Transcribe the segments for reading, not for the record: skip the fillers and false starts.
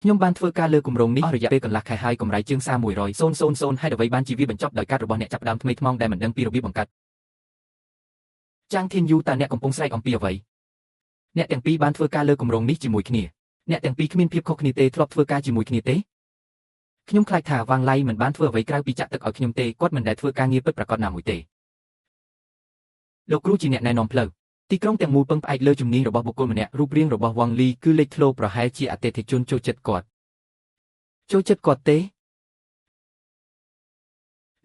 ខ្ញុំបានធ្វើការលើគម្រោងនេះអស់រយៈពេលកន្លះខែហើយកម្រៃជើងសារ100,000ហើយអ្វីបានជាវាបញ្ចប់ដោយការរបស់អ្នកចាប់ផ្ដើមថ្មីថ្មោងដែលមិនដឹងពីរបៀបបង្កើតចាងធានយូតើអ្នកកំពុងស្រែកអំពីអ្វីអ្នកទាំងពីរបានធ្វើការលើគម្រោងនេះជាមួយគ្នាអ្នកទាំងពីរគ្មានភាពខុសគ្នាទេធ្លាប់ធ្វើការជាមួយគ្នាទេខ្ញុំខ្លាចថាវ៉ាងឡៃមិនបានធ្វើអ្វីក្រៅពីចាក់ទឹកឲ្យខ្ញុំទេគាត់មិនដែលធ្វើការងារពិតប្រាកដណាមួយទេលោកគ្រូជាអ្នកណែនាំផ្លូវទីក្រុងទាំងមូលពឹងផ្អែកលើជំនាញរបស់បុគ្គលម្នាក់រូបរាងរបស់វ៉ាងលីគឺលេចធ្លោប្រហែលជាអតិថិជនចូលចិត្តគាត់ទេ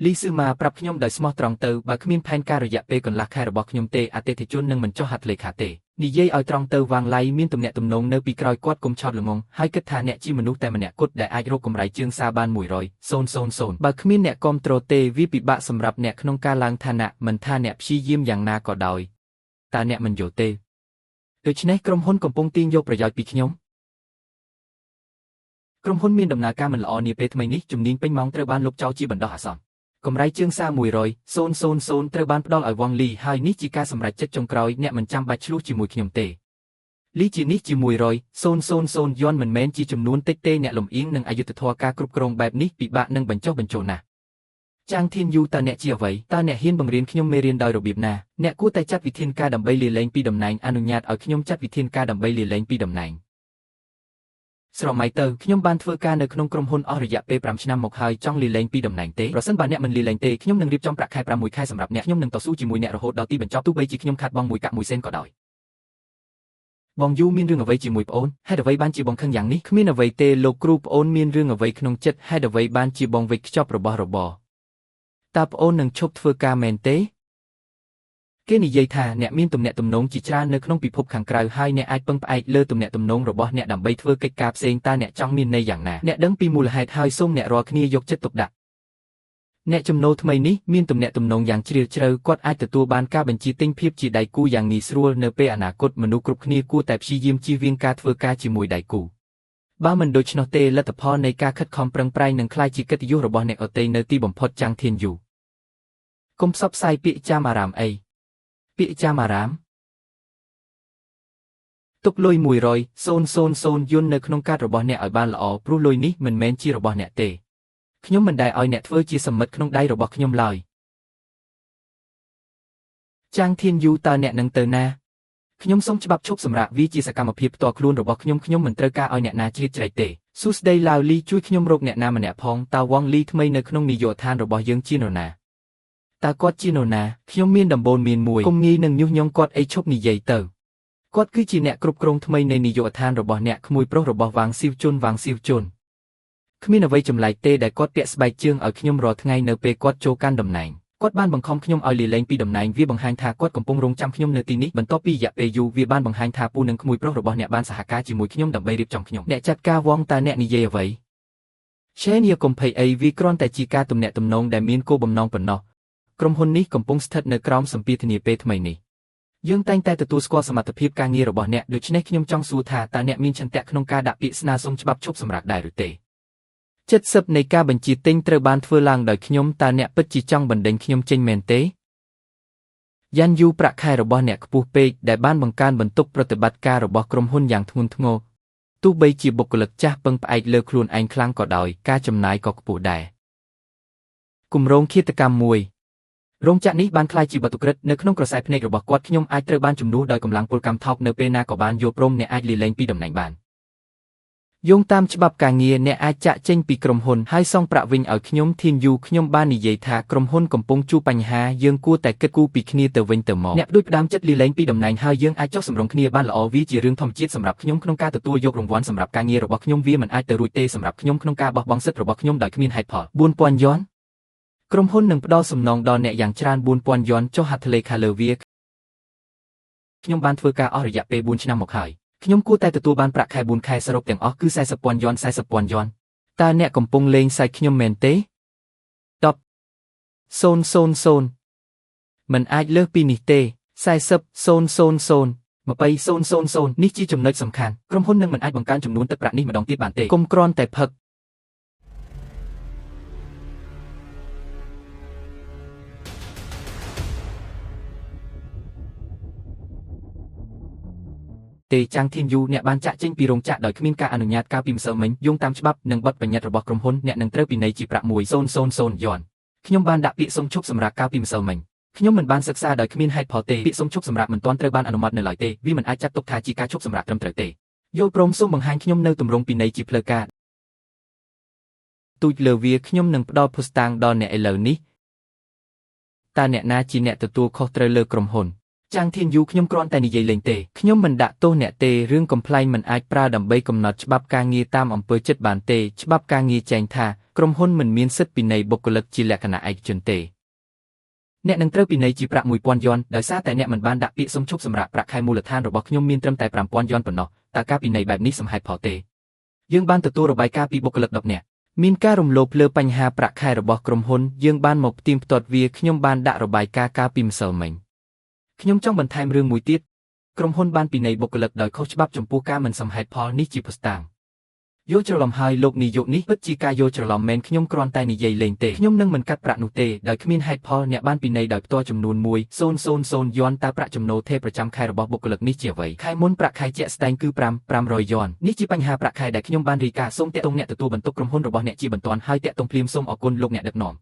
លីស៊ឺម៉ាប្រាប់ខ្ញុំដោយស្មោះត្រង់ទៅបើគ្មានផែនការរយៈពេលកន្លះខែរបស់ខ្ញុំទេអតិថិជននឹងមិនចុះហត្ថលេខាទេនិយាយឲ្យត្រង់ទៅវ៉ាងឡៃមានទំនាក់ទំនងនៅពីក្រោយគាត់កុំឆោតល្ងងហើយគិតថាអ្នកជាមនុស្សតែម្នាក់គត់ដែលអាចរកកម្រៃជើងសារបាន100,000បើគ្មានអ្នកគាំទ្រទេវាពិបាកសម្រាប់អ្នកក្នុងការឡើងឋានៈមិនថាអ្នកព្យាយាមយ៉ាងណាក៏ដោយតើអ្នកមិនយល់ទេដូច្នេះក្រុមហ៊ុនកំពុងទាញយកប្រយោជន៍ពីខ្ញុំក្រុមហ៊ុនមានដំណើរការមិនល្អនាពេលថ្មីនេះជំនាញពេញម៉ោងត្រូវបានលុបចោលជាបណ្ដោះអាសន្នកម្រៃជើងសារ100,000ត្រូវបានផ្ដល់ឲ្យវ៉ាងលីហើយនេះជាការសម្រេចចិត្តចុងក្រោយអ្នកមិនចាំបាច់ឆ្លោះជាមួយខ្ញុំទេលីជានេះជា100,000យន់មិនមែនជាចំនួនតិចទេអ្នកលំអៀងនិងអយុត្តិធម៌ការគ្រប់គ្រងបែបនេះពិបាកនឹងបញ្ចុះបញ្ចូលណាស់ចាងធានយូតើអ្នកជាអ្វីតើអ្នកហ៊ានបង្រៀនខ្ញុំមេរៀនដោយរបៀបណាអ្នកគួរតែចាត់វិធានការដើម្បីលាលែងពីតំណែងអនុញ្ញាតឲ្យខ្ញុំចាត់វិធានការដើម្បីលាលែងពីតំណែងស្រមៃទៅខ្ញុំបានធ្វើការនៅក្នុងក្រុមហ៊ុនអស់រយៈពេល5ឆ្នាំមកហើយចង់លាលែងពីតំណែងទេប្រសិនបើអ្នកមិនលាលែងទេខ្ញុំនឹងរៀបចំប្រាក់ខែ6ខែសម្រាប់អ្នកខ្ញុំនឹងតស៊ូជាមួយអ្នករហូតដល់ទីបញ្ចប់ទោះបីជាខ្ញុំខាត់បង1 សេនក៏ដោយបងយូមានរឿងអ្វីជាមួយប្អូនហេតុអ្វីបានជាបងខឹងយ៉ាងនេះគ្មានអ្វីទេលោកគ្រូប្អូនមានរឿងអ្វីក្នុងចិត្តហេតុអ្វីបានជាបងវិចខ្ចប់របស់របរតើប្អូននឹងឈប់ធ្វើការមែនទេគេនិយាយថាអ្នកមានទំនាក់ទំនងជាច្រើននៅក្នុងពិភពខាងក្រៅហើយអ្នកអាចពឹងផ្អែកលើទំនាក់ទំនងរបស់អ្នកដើម្បីធ្វើកិច្ចការផ្សេងតើអ្នកចង់មានន័យយ៉ាងណាអ្នកដឹងពីមូលហេតុហើយសូមអ្នករាល់គ្នាយកចិត្តទុកដាក់អ្នកចំណូលថ្មីនេះមានទំនាក់ទំនងយ៉ាងជ្រាលជ្រៅគាត់អាចទទួលបានការបញ្ជាទិញភាពជាដៃគូយ៉ាងងាយស្រួលនៅពេលអនាគតមនុស្សគ្រប់គ្នាគួរតែព្យាយាមជៀសវាងការធ្វើការជាមួយដៃគូបើមិនដូច្នោះទេលទ្ធផលនៃការខិតខំប្រឹងប្រែងនឹងក្លាយជាកិត្តិយសរបស់អ្នកដទៃនៅទីបំផុតចាងធានយូកុំផ្សព្វផ្សាយពាក្យចាមអារ៉ាមអីពាក្យចាមអារ៉ាមទុកលុយ100,000យន់នៅក្នុងកាតរបស់អ្នកឲ្យបានល្អព្រោះលុយនេះមិនមែនជារបស់អ្នកទេខ្ញុំមិនដែលឲ្យអ្នកធ្វើជាសមិទ្ធក្នុងដៃរបស់ខ្ញុំឡើយចាងធានយូតើអ្នកនឹងទៅណាខ្ញុំសូមច្បាប់ឈប់សម្រាកវាជាសកម្មភាពផ្ទាល់ខ្លួនរបស់ខ្ញុំមិនត្រូវការឲ្យអ្នកណាជ្រៀតជ្រែកទេសួស្ដីឡាវលីជួយខ្ញុំរកអ្នកណាម្នាក់ផងតើវ៉ាងលីថ្មីនៅក្នុងនាយកដ្ឋានរបស់យើងជានរណាតើគាត់ជានរណាខ្ញុំមានដំបូន្មានមួយកុំងាយនឹងញុះញង់គាត់អីឈប់និយាយទៅគាត់គឺជាអ្នកគ្រប់គ្រងថ្មីនៃនាយកដ្ឋានរបស់អ្នកក្មួយប្រុសរបស់វ៉ាងស៊ីវជុនគ្មានអ្វីចម្លែកទេដែលគាត់ពាក់ស្បែកជើងឲ្យខ្ញុំរាល់ថ្ងៃនៅពេលគាត់ចូលកាន់តំណែងគាត់បានបង្ខំខ្ញុំឲ្យលាលែងពីតំណែងវាបង្ហាញថាគាត់កំពុងរងចាំខ្ញុំនៅទីនេះបន្ទាប់ពីរយៈពេលយូរវាបានបង្ហាញថាពូនិងក្មួយប្រុសរបស់អ្នកបានសហការជាមួយខ្ញុំដើម្បីរៀបចំខ្ញុំអ្នកចាត់ការវ៉ងតើអ្នកនិយាយអ្វីឆេនយាកុំភ័យអីវាគ្រាន់តែជាការទំនាក់ទំនងដែលមានគោលបំណងប៉ុណ្ណោះក្រុមហ៊ុននេះកំពុងស្ថិតនៅក្រោមសម្ពាធនាពេលថ្មីនេះយើងតែងតែទទួលស្គាល់សមត្ថភាពការងាររបស់អ្នកដូច្នេះខ្ញុំចង់សួរថាតើអ្នកមានឆន្ទៈក្នុងការដាក់ពាក្យស្នើសុំច្បាប់ឈប់សម្រាកដែរឬទេ70នៃការបញ្ជាទិញត្រូវបានធ្វើឡើងដោយខ្ញុំតើអ្នកពិតជាចង់បណ្ដេញខ្ញុំចេញមែនទេយ៉ាន់យូប្រាក់ខែរបស់អ្នកខ្ពស់ពេកដែលបានបង្កើនបន្ទុកប្រតិបត្តិការរបស់ក្រុមហ៊ុនយ៉ាងធ្ងន់ធ្ងរទោះបីជាបុគ្គលិកចាស់ពឹងផ្អែកលើខ្លួនឯងខ្លាំងក៏ដោយការចំណាយក៏ខ្ពស់ដែរគម្រោងឃាតកម្មមួយរោងចក្រនេះបានក្លាយជាបាតុក្រិតនៅក្នុងក្រសែភ្នែករបស់គាត់ខ្ញុំអាចត្រូវបានជំនួសដោយកម្លាំងពលកម្មថោកនៅពេលណាក៏បានយល់ព្រមអ្នកអាចលាលែងពីតំណែងបានយោងតាមច្បាប់ការងារអ្នកអាចចាក់ចេញពីក្រុមហ៊ុនហើយសងប្រាក់វិញឲ្យខ្ញុំធានយូខ្ញុំបាននិយាយថាក្រុមហ៊ុនកំពុងជួបបញ្ហាយើងគួរតែគិតគូរពីគ្នាទៅវិញទៅមកអ្នកដូចផ្ដាំចិត្តលាលែងពីតំណែងហើយយើងអាចចុះសម្រុងគ្នាបានល្អវាជារឿងធម្មជាតិសម្រាប់ខ្ញុំក្នុងការទទួលយករង្វាន់សម្រាប់ការងាររបស់ខ្ញុំវាមិនអាចទៅរួចទេសម្រាប់ខ្ញុំក្នុងការបោះបង់សិទ្ធិរបស់ខ្ញុំដោយគ្មានហេតុផល4,000យន់ក្រុមហ៊ុននឹងផ្ដល់សំណងដល់អ្នកយ៉ាងច្រើន4,000យន់ចុះហត្ថលេខាលើវាខ្ញុំបានធ្វើការអស់រយៈពេល4ឆ្នាំមកហើយខ្ញុំគួរតែទទួលបានប្រាក់ខែ4ខែសរុបទាំងអស់គឺ40,000យន់40,000យន់តើអ្នកកំពុងលេងសើចខ្ញុំមែនទេ10,000មិនអាចលើសពីនេះទេ40,000 20,000នេះជាចំណុចសំខាន់ក្រុមហ៊ុននឹងមិនអាចបង្កើនចំនួនទឹកប្រាក់នេះម្ដងទៀតបានទេកុំគ្រាន់តែផឹក ទេចាងធានយូអ្នកបានចាក់ចេញពីរោងចក្រដោយគ្មានការអនុញ្ញាតកាលពីម្សិលមិញយោងតាមច្បាប់និងបទបញ្ញត្តិរបស់ក្រុមហ៊ុនអ្នកនឹងត្រូវពិន័យជាប្រាក់1000 យន់ខ្ញុំបានដាក់ពាក្យសុំឈប់សម្រាកកាលពីម្សិលមិញខ្ញុំមិនបានសិក្សាដោយគ្មានហេតុផលទេពាក្យសុំឈប់សម្រាកមិនទាន់ត្រូវបានអនុម័តនៅឡើយទេវាមិនអាចចាត់ទុកថាជាការឈប់សម្រាកត្រឹមត្រូវទេយល់ព្រមសូមបង្ហាញខ្ញុំនៅទម្រង់ពិន័យជាផ្លូវការទូចលើវាខ្ញុំនឹងផ្ដល់ភស្តុតាងដល់អ្នកឥឡូវនេះតើអ្នកណាជាអ្នកទទួលខុសត្រូវលើក្រុមហ៊ុនចាងធានយូខ្ញុំគ្រាន់តែនិយាយលេងទេខ្ញុំមិនដាក់ទោសអ្នកទេរឿងកំ pl ែងមិនអាចប្រើដើម្បីកំណត់ច្បាប់ការងារតាមអំពើចិត្តបានទេច្បាប់ការងារចែងថាក្រុមហ៊ុនមិនមានសិទ្ធិពិន័យបុគ្គលិកជាលក្ខណៈឯកជនទេអ្នកនឹងត្រូវពិន័យជាប្រាក់1000 យន់ដោយសារតែអ្នកមិនបានដាក់ពាក្យសុំឈប់សម្រាកប្រាក់ខែមូលដ្ឋានរបស់ខ្ញុំមានត្រឹមតែ5000 យន់ប៉ុណ្ណោះតើការពិន័យបែបនេះសមហេតុផលទេយើងបានទទួលរបាយការណ៍ពីបុគ្គលិក10នាក់មានការរំលោភលើបញ្ហាប្រាក់ខែរបស់ក្រុមហ៊ុនយើងបានមកផ្ទៀងផ្ទាត់វាខ្ញុំបានដាក់របាយការណ៍កាលពីម្សិលមិញខ្ញុំចង់បន្ថែមរឿងមួយទៀតក្រុមហ៊ុនបានពិន័យបុគ្គលិកដោយខុសច្បាប់ចំពោះការមិនសមហេតុផលនេះជាភស្តុតាងយល់ច្រឡំហើយលោកនាយកនេះពិតជាការយល់ច្រឡំមែនខ្ញុំគ្រាន់តែនិយាយលេងទេខ្ញុំនឹងមិនកាត់ប្រាក់នោះទេដោយគ្មានហេតុផលអ្នកបានពិន័យដោយផ្ទាល់ចំនួន1000 យន់តើប្រាក់ចំណូលថេរប្រចាំខែរបស់បុគ្គលិកនេះជាអ្វីខែមុនប្រាក់ខែជាក់ស្ដែងគឺ500 យន់នេះជាបញ្ហាប្រាក់ខែដែលខ្ញុំបានរាយការណ៍សូមតាក់ទងអ្នកទទួលបន្ទុកក្រុមហ៊ុនរបស់អ្នកជាបន្ទាន់ហើយតាក់ទងភ្លាមសូមអរគុណលោកអ្នកដឹកនាំ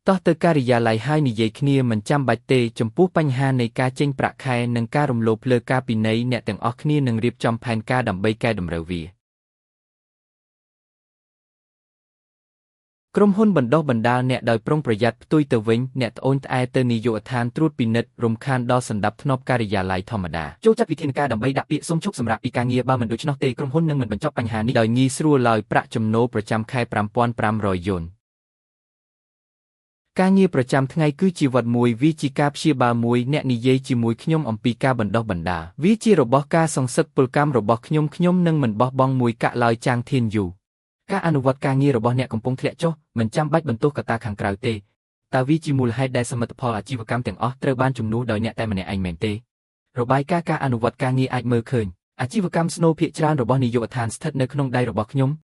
តោះទៅការិយាល័យហើយនិយាយគ្នាមិនចាំបាច់ទេចំពោះបញ្ហានៃការចេញប្រាក់ខែនិងការរំលោភលើការពិន័យអ្នកទាំងអស់គ្នានឹងរៀបចំផែនការដើម្បីកែតម្រូវវាក្រុមហ៊ុនបណ្ដុះបណ្ដាលអ្នកដោយប្រុងប្រយ័ត្នផ្ទុយទៅវិញអ្នកត្អូញត្អែទៅនាយកដ្ឋានត្រួតពិនិត្យរំខានដល់សណ្ដាប់ធ្នាប់ការិយាល័យធម្មតាចូលចាត់វិធានការដើម្បីដាក់ពាក្យសុំឈប់សម្រាកពីការងារបើមិនដូច្នោះទេក្រុមហ៊ុននឹងមិនបញ្ចប់បញ្ហានេះដោយងាយស្រួលឡើយប្រាក់ចំណូលប្រចាំខែ5500 យន់ការងារប្រចាំថ្ងៃគឺជាវត្តមួយវាជាការព្យាបាលមួយអ្នកនិយាយជាមួយខ្ញុំអំពីការបណ្ដុះបណ្ដាលវាជារបស់ការសង្សឹកពលកម្មរបស់ខ្ញុំនឹងមិនបោះបង់មួយកាក់ឡើយចាងធានយូការអនុវត្តការងាររបស់អ្នកកំពុងធ្លាក់ចុះមិនចាំបាច់បន្ទោសកត្តាខាងក្រៅទេតើវាជាមូលហេតុដែលសមិទ្ធផលអាជីវកម្មទាំងអស់ត្រូវបានជំនួសដោយអ្នកតែម្នាក់ឯងមែនទេរបាយការណ៍ការអនុវត្តការងារអាចមើលឃើញអាជីវកម្មស្នូលភាគច្រើនរបស់នាយកដ្ឋានស្ថិតនៅក្នុងដៃរបស់ខ្ញុំ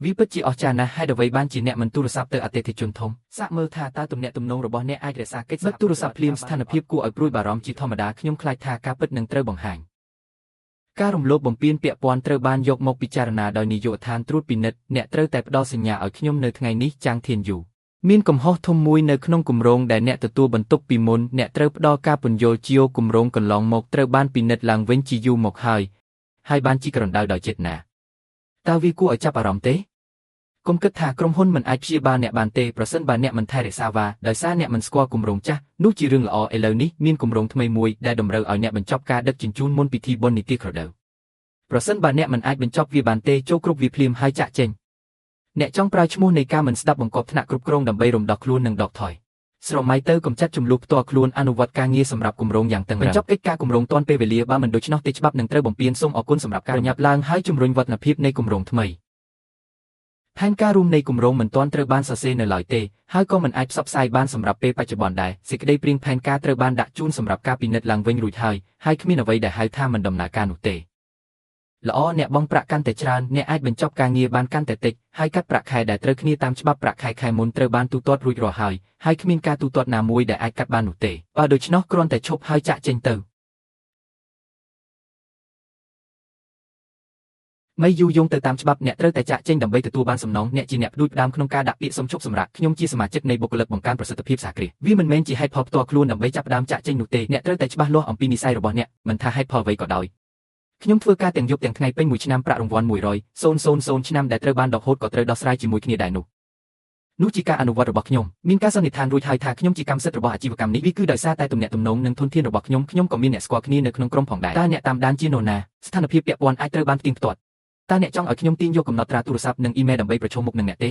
វាពិតជាអស្ចារ្យណាស់ហេតុអ្វីបានជាអ្នកមិនទូរស័ព្ទទៅអតិថិជនធំសាកមើលថាតើទំនាក់ទំនងរបស់អ្នកអាចរក្សាកិច្ចសហទូរស័ព្ទភ្លាមស្ថានភាពគួរឲ្យព្រួយបារម្ភជាធម្មតាខ្ញុំខ្លាចថាការពិតនឹងត្រូវបង្ហាញការរំលោភបំពានពាក់ព័ន្ធត្រូវបានយកមកពិចារណាដោយនាយកដ្ឋានត្រួតពិនិត្យអ្នកត្រូវតែផ្ដល់សញ្ញាឲ្យខ្ញុំនៅថ្ងៃនេះចាងធានយូមានកំហុសធំមួយនៅក្នុងគម្រោងដែលអ្នកទទួលបន្ទុកពីមុនអ្នកត្រូវផ្ដល់ការពន្យល់ជាគម្រោងកន្លងមកត្រូវបានពិនិត្យឡើងវិញជាយូរមកហើយបានជីករណ្ដៅដោយចេតនាតើវាគួរឲ្យចាប់អារម្មណ៍ទេកុំគិតថាក្រុមហ៊ុនមិនអាចព្យាបាលអ្នកបានទេប្រសិនបើអ្នកមិនថែរក្សាវាដោយសារអ្នកមិនស្គាល់គម្រោងចាស់នោះជារឿងល្អឥឡូវនេះមានគម្រោងថ្មីមួយដែលតម្រូវឲ្យអ្នកបញ្ចប់ការដឹកជញ្ជូនមុនពិធីបុណ្យនីតិក្រដៅប្រសិនបើអ្នកមិនអាចបញ្ចប់វាបានទេចូលគ្រប់វាភ្លាមហើយចាក់ចេញអ្នកចង់ប្រើឈ្មោះនៃការមិនស្ដាប់បង្គាប់ថ្នាក់គ្រប់គ្រងដើម្បីរំដោះខ្លួននិងដកថយស្រមៃទៅកំចាត់ចំនួនផ្ទាល់ខ្លួនអនុវត្តការងារសម្រាប់គម្រោងយ៉ាងតឹងរ៉ឹងបញ្ចប់កិច្ចការគម្រោងទាន់ពេលវេលាបើមិនដូច្នោះទេច្បាប់នឹងត្រូវបំពានសូមអរគុណសម្រាប់ការរញាប់ឡើងហើយជំរុញវឌ្ឍនភាពនៃគម្រោងថ្មីផែនការរួមនៃគម្រោងមិនទាន់ត្រូវបានសរសេរនៅឡើយទេហើយក៏មិនអាចផ្សព្វផ្សាយបានសម្រាប់ពេលបច្ចុប្បន្នដែរសេចក្តីព្រាងផែនការត្រូវបានដាក់ជូនសម្រាប់ការពិនិត្យឡើងវិញរួចហើយគ្មានអ្វីដែលហៅថាមិនដំណើរការនោះទេល្អអ្នកបង់ប្រាក់កាន់តែច្រើនអ្នកអាចបញ្ចប់ការងារបានកាន់តែតិចហើយកាត់ប្រាក់ខែដែលត្រូវគ្នាតាមច្បាប់ប្រាក់ខែមុនត្រូវបានទូទាត់រួចរាល់ហើយគ្មានការទូទាត់ណាមួយដែលអាចកាត់បាននោះទេបើដូច្នោះគ្រាន់តែឈប់ហើយចាក់ចេញទៅមិនយូរយងទៅតាមច្បាប់អ្នកត្រូវតែចាក់ចេញដើម្បីទទួលបានសំណងអ្នកជាអ្នកផ្ដួចផ្ដើមក្នុងការដាក់ពាក្យសុំឈប់សម្រាកខ្ញុំជាសមាជិកនៃបុគ្គលិកបង្កើនប្រសិទ្ធភាពសហគ្រាសវាមិនមែនជាហេតុផលផ្ទាល់ខ្លួនដើម្បីចាប់ផ្ដើមចាក់ចេញនោះទេអ្នកត្រូវតែច្បាស់លាស់អំពីនិស្ស័យរបស់អ្នកមិនថាហេតុផលអ្វីក៏ដោយខ្ញុំធ្វើការទាំងយប់ទាំងថ្ងៃពេញមួយឆ្នាំប្រាក់រង្វាន់100,000ឆ្នាំដែលត្រូវបានដកហូតក៏ត្រូវដោះស្រាយជាមួយគ្នាដែរនោះជាការអនុវត្តរបស់ខ្ញុំមានការសន្និដ្ឋានរួចហើយថាខ្ញុំជាកម្មសិទ្ធិរបស់អាជីវកម្មនេះវាគឺដោយសារតែទំនាក់ទំនងនិងធនធានរបស់ខ្ញុំក៏មានអ្នកស្គាល់គ្នានៅក្នុងក្រុមផងដែរតើអ្នកតាមដានជានរណាស្ថានភាពពាក់ព័ន្ធអាចត្រូវបានផ្ទៀងផ្ទាត់តើអ្នកចង់ឲ្យខ្ញុំទាញយកកំណត់ត្រាទូរស័ព្ទនិងអ៊ីមែលដើម្បីប្រឈមមុខនឹងអ្នកទេ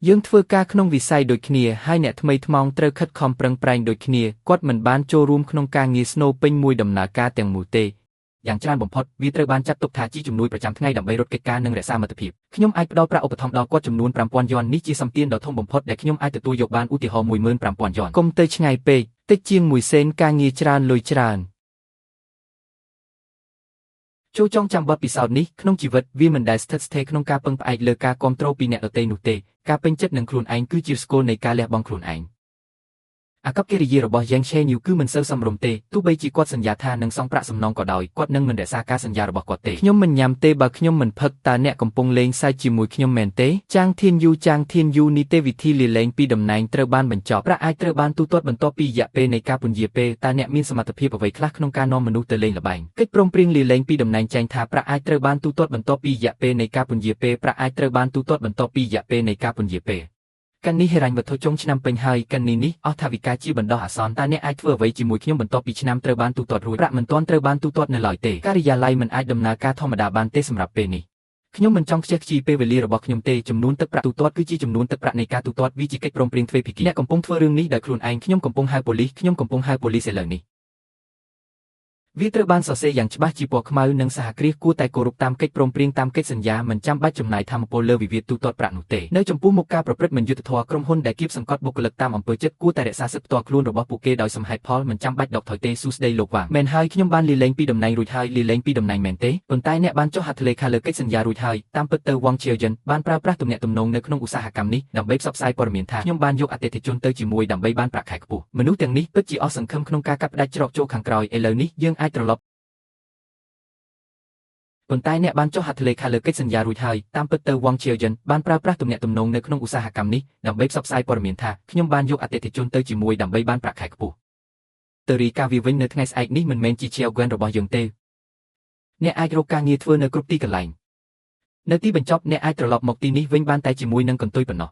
យើងធ្វើការក្នុងវិស័យដូចគ្នាហើយអ្នកថ្មីថ្មោងត្រូវខិតខំប្រឹងប្រែងដូចគ្នាគាត់មិនបានចូលរួមក្នុងការងារស្នូលពេញមួយដំណើរការទាំងមូលទេយ៉ាងច្រើនបំផុតវាត្រូវបានចាត់ទុកថាជាជំនួយប្រចាំថ្ងៃដើម្បីរត់កិច្ចការនិងរក្សាមិត្តភាពខ្ញុំអាចផ្ដល់ប្រាក់ឧបត្ថម្ភដល់គាត់ចំនួន5000 យន់នេះជាសម្ពាធដ៏ធំបំផុតដែលខ្ញុំអាចទទួលយកបានឧទាហរណ៍15000 យន់កុំទៅឆ្ងាយពេកតិចជាង1 សេនការងារច្រើនលុយច្រើន ចូលចងចាំបទពិសោធន៍នេះក្នុងជីវិតវាមិនដែលស្ថិតស្ថេរក្នុងការពឹងផ្អែកលើការគ្រប់គ្រងពីអ្នកដទៃនោះទេការពេញចិត្តនឹងខ្លួនឯងគឺជាស្គលនៃការលះបង់ខ្លួនឯងអាកប្បកិរិយារបស់យ៉ាងឆេញូគឺមិនសូវសមរម្យទេទោះបីជាគាត់សន្យាថានឹងសងប្រាក់សំណងក៏ដោយគាត់នឹងមិនរក្សាការសន្យារបស់គាត់ទេខ្ញុំមិនញ៉ាំទេបើខ្ញុំមិនផឹកតើអ្នកកំពុងលេងសើចជាមួយខ្ញុំមែនទេចាងធានយូនីតិវិធីលាលែងពីតំណែងត្រូវបានបញ្ចប់ប្រាក់អាចត្រូវបានទូទាត់បន្ទាប់ពីរយៈពេលនៃការពន្យាពេលតើអ្នកមានសមត្ថភាពអ្វីខ្លះក្នុងការនាំមនុស្សទៅលេងល្បែងកិច្ចព្រមព្រៀងលាលែងពីតំណែងចែងថាប្រាក់អាចត្រូវបានទូទាត់បន្ទាប់ពីរយៈពេលនៃការពន្យាពេលប្រាក់អាចត្រូវបានទូទាត់បន្ទាប់ពីរយៈពេលនៃការពន្យាពេលកាន់នេះហិរញ្ញវត្ថុចុងឆ្នាំពេញហើយកាន់នេះអស់ថាវិការជាបណ្ដោះអាសន្នតើអ្នកអាចធ្វើអ្វីជាមួយខ្ញុំបន្ទាប់ពីឆ្នាំត្រូវបានទូទាត់រួចប្រាក់មិនទាន់ត្រូវបានទូទាត់នៅឡើយទេការិយាល័យមិនអាចដំណើរការធម្មតាបានទេសម្រាប់ពេលនេះខ្ញុំមិនចង់ខ្ជះខ្ជាយពេលវេលារបស់ខ្ញុំទេចំនួនទឹកប្រាក់ទូទាត់គឺជាចំនួនទឹកប្រាក់នៃការទូទាត់វាជាកិច្ចព្រមព្រៀងទ្វេភាគីអ្នកកំពុងធ្វើរឿងនេះដោយខ្លួនឯងខ្ញុំកំពុងហៅប៉ូលីសឥឡូវនេះវាត្រូវបានសរសេរយ៉ាងច្បាស់ជាពណ៌ខ្មៅនិងសហគ្រាសគួរតែគោរពតាមកិច្ចព្រមព្រៀងតាមកិច្ចសន្យាមិនចាំបាច់ចំណាយធម្មពលលើវិវាទទូទាត់ប្រាក់នោះទេនៅចំពោះមុខការប្រព្រឹត្តមិនយុត្តិធម៌ក្រុមហ៊ុនដែលគៀបសង្កត់បុគ្គលិកតាមអំពើចិត្តគួរតែរក្សាសិទ្ធិផ្ទាល់ខ្លួនរបស់ពួកគេដោយសមហេតុផលមិនចាំបាច់ដកថយទេសួស្ដីលោកវ៉ាមែនហើយខ្ញុំបានលាលែងពីតំណែងរួចហើយលាលែងពីតំណែងមែនទេប៉ុន្តែអ្នកបានចុះហត្ថលេខាលើកិច្ចសន្យារួចហើយតាមពិតទៅវ៉ងឈៀវយិនបានប្រើប្រាស់ទំនាក់ទំនងនៅក្នុងឧស្សាហកម្មនេះដើម្បីផ្សព្វផ្សាយព័ត៌មានថាខ្ញុំបានយកអតិថិជនទៅជាមួយដើម្បីបានប្រាក់ខែខ្ពស់មនុស្សទាំងនេះពិតជាអស់សង្ឃឹមក្នុងការកាត់ផ្តាច់ច្រកចូលខាងក្រោយឥឡូវនេះយើងអាចត្រឡប់ប៉ុន្តែអ្នកបានចុះហត្ថលេខាលើកិច្ចសន្យារួចហើយតាមពិតទៅវ៉ងឈៀវយិនបានប្រើប្រាស់ទំនាក់ទំនងនៅក្នុងឧស្សាហកម្មនេះដើម្បីផ្សព្វផ្សាយព័ត៌មានថាខ្ញុំបានយកអតិថិជនទៅជាមួយដើម្បីបានប្រាក់ខែខ្ពស់ទៅរីកាវាវិញនៅថ្ងៃស្អែកនេះមិនមែនជាឈៀវហ្គែនរបស់យើងទេអ្នកអាចរកការងារធ្វើនៅគ្រប់ទីកន្លែងនៅទីបញ្ចប់អ្នកអាចត្រឡប់មកទីនេះវិញបានតែជាមួយនឹងកន្ទុយប៉ុណ្ណោះ